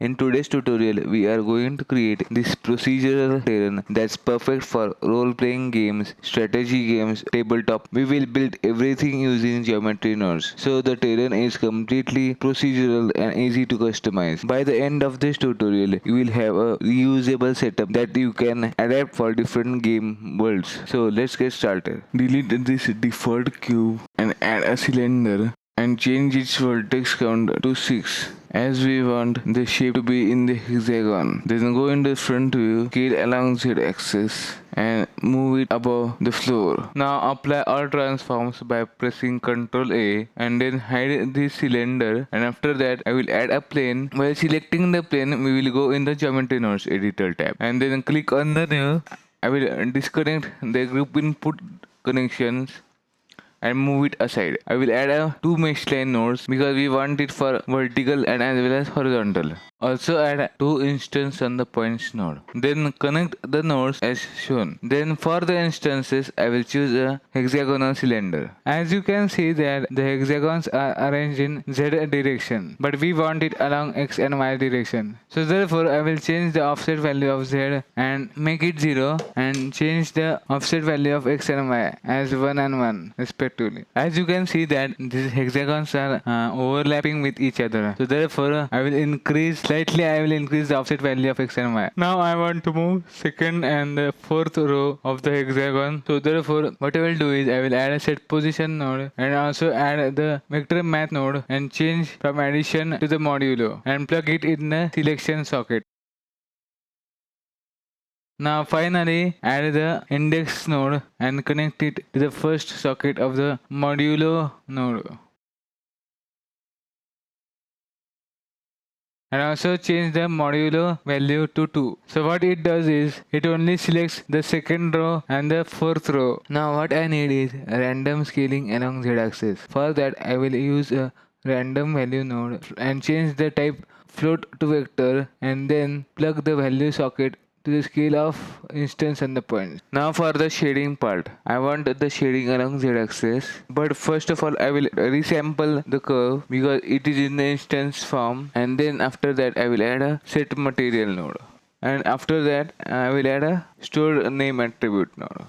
In today's tutorial, we are going to create this procedural terrain that's perfect for role-playing games, strategy games, tabletop. We will build everything using geometry nodes, so the terrain is completely procedural and easy to customize. By the end of this tutorial, you will have a reusable setup that you can adapt for different game worlds. So let's get started. Delete this default cube and add a cylinder and change its vertex count to 6 as we want the shape to be in the hexagon. Then go in the front view, scale along z-axis and move it above the floor. Now apply all transforms by pressing Ctrl A and then hide the cylinder, and after that I will add a plane. While selecting the plane, we will go in the geometry nodes editor tab and then click on the new. I will disconnect the group input connections and move it aside. I will add two mesh line nodes because we want it for vertical and as well as horizontal. Also add two instances on the points node. Then connect the nodes as shown. Then for the instances, I will choose a hexagonal cylinder. As you can see that the hexagons are arranged in Z direction, but we want it along X and Y direction. So therefore I will change the offset value of Z and make it 0 and change the offset value of X and Y as 1 and 1 respectively. As you can see that these hexagons are overlapping with each other. So therefore I will increase the offset value of X and Y. Now I want to move second and the fourth row of the hexagon. So therefore what I will do is I will add a set position node and also add the vector math node and change from addition to the modulo and plug it in the selection socket. Now finally add the index node and connect it to the first socket of the modulo node. And also change the modulo value to 2. So what it does is it only selects the second row and the fourth row. Now what I need is random scaling along z-axis. For that I will use a random value node and change the type float to vector and then plug the value socket to the scale of instance and the points. Now for the shading part, I want the shading along z-axis, but first of all I will resample the curve because it is in the instance form, and then after that I will add a set material node, and after that I will add a store name attribute node.